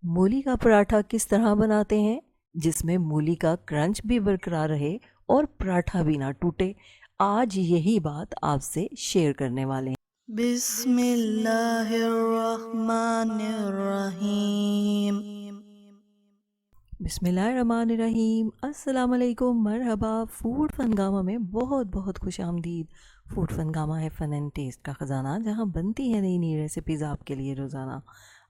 मूली का पराठा किस तरह बनाते हैं जिसमें मूली का क्रंच भी बरकरार रहे और पराठा भी ना टूटे। आज यही बात आपसे शेयर करने वाले हैं। बिस्मिल्लाहिर्रहमानिर्रहीम। बिस्मिल्लाहिर्रहमानिर्रहीम। अस्सलाम वालेकुम, मरहबा। फूड फनगामा में बहुत बहुत खुश आमदीद। फूड फनगामा है फ़न एंड टेस्ट का ख़जाना, जहाँ बनती है नई नई रेसिपीज़ आपके लिए रोज़ाना।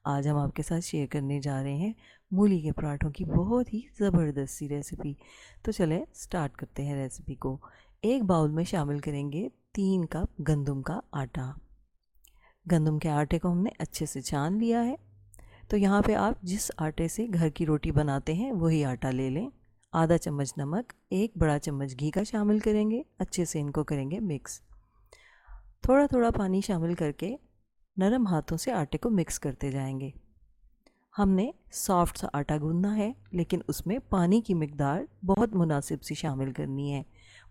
आज हम आपके साथ शेयर करने जा रहे हैं मूली के पराठों की बहुत ही ज़बरदस्त सी रेसिपी। तो चलें स्टार्ट करते हैं रेसिपी को। एक बाउल में शामिल करेंगे 3 कप गंदम का आटा। गंदम के आटे को हमने अच्छे से छान लिया है। तो यहाँ पे आप जिस आटे से घर की रोटी बनाते हैं वही आटा ले लें। आधा चम्मच नमक, 1 बड़ा चम्मच घी का शामिल करेंगे। अच्छे से इनको करेंगे मिक्स। थोड़ा थोड़ा पानी शामिल करके नरम हाथों से आटे को मिक्स करते जाएंगे। हमने सॉफ्ट सा आटा गूंदना है, लेकिन उसमें पानी की मिकदार बहुत मुनासिब सी शामिल करनी है।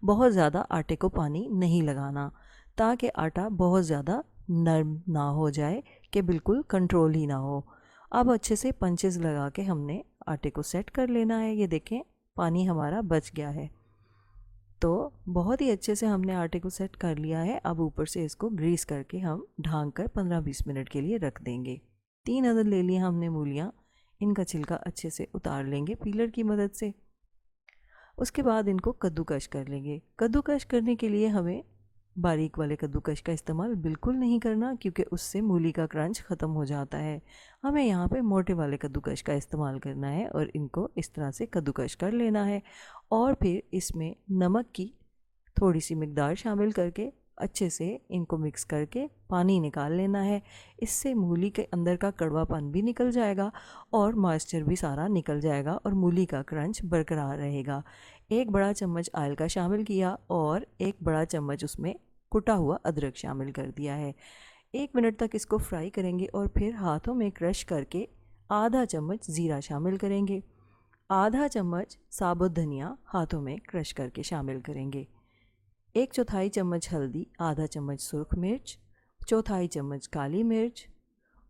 बहुत ज़्यादा आटे को पानी नहीं लगाना, ताकि आटा बहुत ज़्यादा नरम ना हो जाए कि बिल्कुल कंट्रोल ही ना हो। अब अच्छे से पंचेस लगा के हमने आटे को सेट कर लेना है। ये देखें, पानी हमारा बच गया है। तो बहुत ही अच्छे से हमने आटे को सेट कर लिया है। अब ऊपर से इसको ग्रीस करके हम ढांक कर 15-20 मिनट के लिए रख देंगे। 3 अदद ले लिए हमने मूलियाँ। इनका छिलका अच्छे से उतार लेंगे पीलर की मदद से। उसके बाद इनको कद्दूकश कर लेंगे। कद्दूकश करने के लिए हमें बारीक वाले कद्दूकश का इस्तेमाल बिल्कुल नहीं करना, क्योंकि उससे मूली का क्रंच ख़त्म हो जाता है। हमें यहाँ पे मोटे वाले कद्दूकश का इस्तेमाल करना है और इनको इस तरह से कद्दूकश कर लेना है। और फिर इसमें नमक की थोड़ी सी मिकदार शामिल करके अच्छे से इनको मिक्स करके पानी निकाल लेना है। इससे मूली के अंदर का कड़वापन भी निकल जाएगा और मॉइस्चर भी सारा निकल जाएगा और मूली का क्रंच बरकरार रहेगा। 1 बड़ा चम्मच ऑयल का शामिल किया और 1 बड़ा चम्मच उसमें कुटा हुआ अदरक शामिल कर दिया है। 1 मिनट तक इसको फ्राई करेंगे और फिर हाथों में क्रश करके आधा चम्मच ज़ीरा शामिल करेंगे। आधा चम्मच साबुत धनिया हाथों में क्रश करके शामिल करेंगे। 1/4 चम्मच हल्दी, आधा चम्मच सुर्ख मिर्च, 1/4 चम्मच काली मिर्च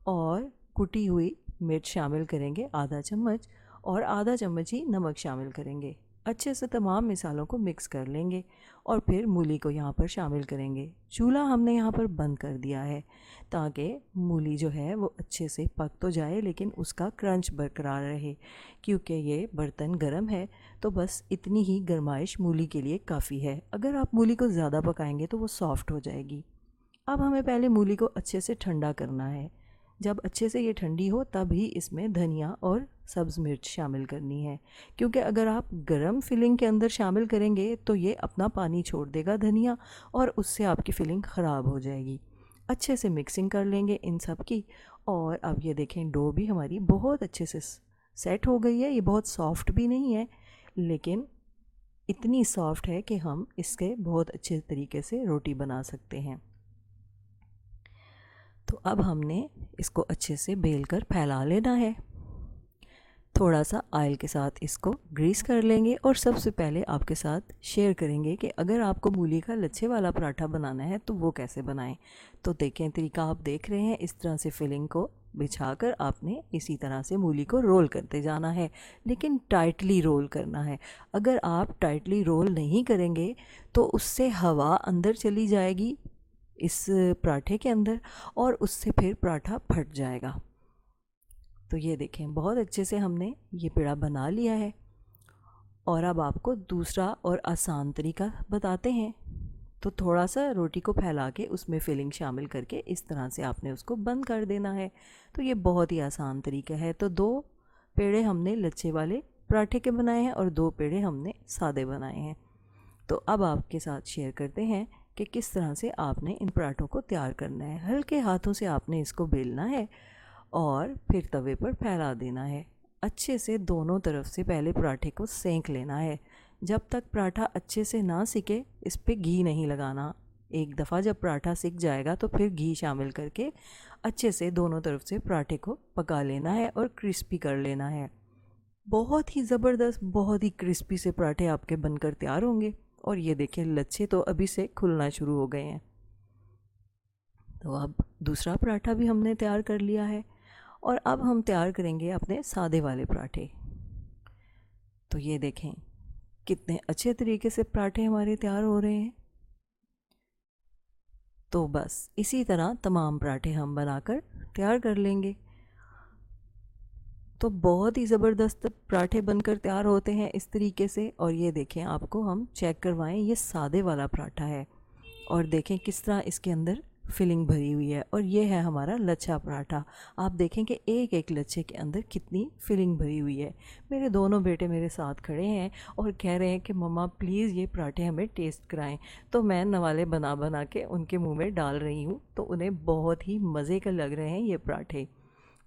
और कुटी हुई मिर्च शामिल करेंगे आधा चम्मच, और आधा चम्मच ही नमक शामिल करेंगे। अच्छे से तमाम मिसालों को मिक्स कर लेंगे और फिर मूली को यहाँ पर शामिल करेंगे। चूल्हा हमने यहाँ पर बंद कर दिया है, ताकि मूली जो है वो अच्छे से पक तो जाए लेकिन उसका क्रंच बरकरार रहे। क्योंकि ये बर्तन गर्म है, तो बस इतनी ही गर्माइश मूली के लिए काफ़ी है। अगर आप मूली को ज़्यादा पकाएंगे तो वो सॉफ्ट हो जाएगी। अब हमें पहले मूली को अच्छे से ठंडा करना है। जब अच्छे से ये ठंडी हो तब ही इसमें धनिया और सब्ज़ मिर्च शामिल करनी है, क्योंकि अगर आप गरम फिलिंग के अंदर शामिल करेंगे तो ये अपना पानी छोड़ देगा धनिया, और उससे आपकी फिलिंग ख़राब हो जाएगी। अच्छे से मिक्सिंग कर लेंगे इन सब की। और अब ये देखें, डो भी हमारी बहुत अच्छे से सेट हो गई है। ये बहुत सॉफ्ट भी नहीं है, लेकिन इतनी सॉफ्ट है कि हम इसके बहुत अच्छे तरीके से रोटी बना सकते हैं। तो अब हमने इसको अच्छे से बेल कर फैला लेना है। थोड़ा सा ऑयल के साथ इसको ग्रीस कर लेंगे और सबसे पहले आपके साथ शेयर करेंगे कि अगर आपको मूली का लच्छे वाला पराठा बनाना है तो वो कैसे बनाएं। तो देखें, तरीका आप देख रहे हैं। इस तरह से फिलिंग को बिछाकर आपने इसी तरह से मूली को रोल करते जाना है, लेकिन टाइटली रोल करना है। अगर आप टाइटली रोल नहीं करेंगे तो उससे हवा अंदर चली जाएगी इस पराठे के अंदर, और उससे फिर पराठा फट जाएगा। तो ये देखें, बहुत अच्छे से हमने ये पेड़ा बना लिया है। और अब आपको दूसरा और आसान तरीका बताते हैं। तो थोड़ा सा रोटी को फैला के उसमें फिलिंग शामिल करके इस तरह से आपने उसको बंद कर देना है। तो ये बहुत ही आसान तरीका है। तो 2 पेड़े हमने लच्छे वाले पराठे के बनाए हैं और 2 पेड़े हमने सादे बनाए हैं। तो अब आपके साथ शेयर करते हैं कि किस तरह से आपने इन पराठों को तैयार करना है। हल्के हाथों से आपने इसको बेलना है और फिर तवे पर फैला देना है। अच्छे से दोनों तरफ से पहले पराठे को सेंक लेना है। जब तक पराठा अच्छे से ना सिके इस पर घी नहीं लगाना। एक दफ़ा जब पराठा सिक जाएगा तो फिर घी शामिल करके अच्छे से दोनों तरफ से पराठे को पका लेना है और क्रिस्पी कर लेना है। बहुत ही ज़बरदस्त, बहुत ही क्रिस्पी से पराठे आपके बनकर तैयार होंगे। और ये देखिए, लच्छे तो अभी से खुलना शुरू हो गए हैं। तो अब दूसरा पराठा भी हमने तैयार कर लिया है और अब हम तैयार करेंगे अपने सादे वाले पराठे। तो ये देखें कितने अच्छे तरीके से पराठे हमारे तैयार हो रहे हैं। तो बस इसी तरह तमाम पराठे हम बनाकर तैयार कर लेंगे। तो बहुत ही ज़बरदस्त पराठे बनकर तैयार होते हैं इस तरीके से। और ये देखें, आपको हम चेक करवाएं, ये सादे वाला पराठा है और देखें किस तरह इसके अंदर फिलिंग भरी हुई है। और ये है हमारा लच्छा पराठा। आप देखें कि एक एक लच्छे के अंदर कितनी फिलिंग भरी हुई है। मेरे दोनों बेटे मेरे साथ खड़े हैं और कह रहे हैं कि मम्मा प्लीज़ ये पराठे हमें टेस्ट कराएं। तो मैं नवाले बना बना के उनके मुंह में डाल रही हूँ, तो उन्हें बहुत ही मज़े के लग रहे हैं ये पराठे।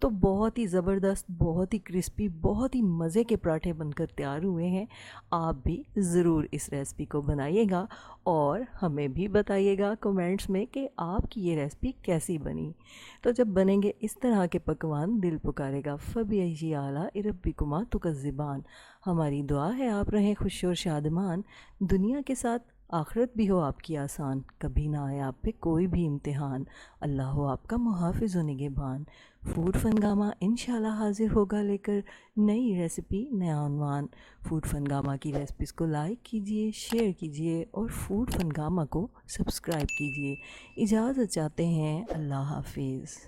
तो बहुत ही ज़बरदस्त, बहुत ही क्रिस्पी, बहुत ही मज़े के पराठे बनकर तैयार हुए हैं। आप भी ज़रूर इस रेसिपी को बनाइएगा और हमें भी बताइएगा कमेंट्स में कि आपकी ये रेसिपी कैसी बनी। तो जब बनेंगे इस तरह के पकवान, दिल पुकारेगा फ़बी आला इरब्बिकुमा तुकज़्ज़िबान। हमारी दुआ है आप रहें खुश और शादमान, दुनिया के साथ आखिरत भी हो आपकी आसान, कभी ना आए आप पे कोई भी इम्तिहान, अल्लाह हो आपका मुहाफ़िज़ व निगहबान। फूड फनगामा इंशाल्लाह हाजिर होगा लेकर नई रेसिपी, नया उन्वान। फूड फनगामा की रेसिपीज़ को लाइक कीजिए, शेयर कीजिए और फूड फनगामा को सब्सक्राइब कीजिए। इजाज़त चाहते हैं, अल्लाह हाफिज़।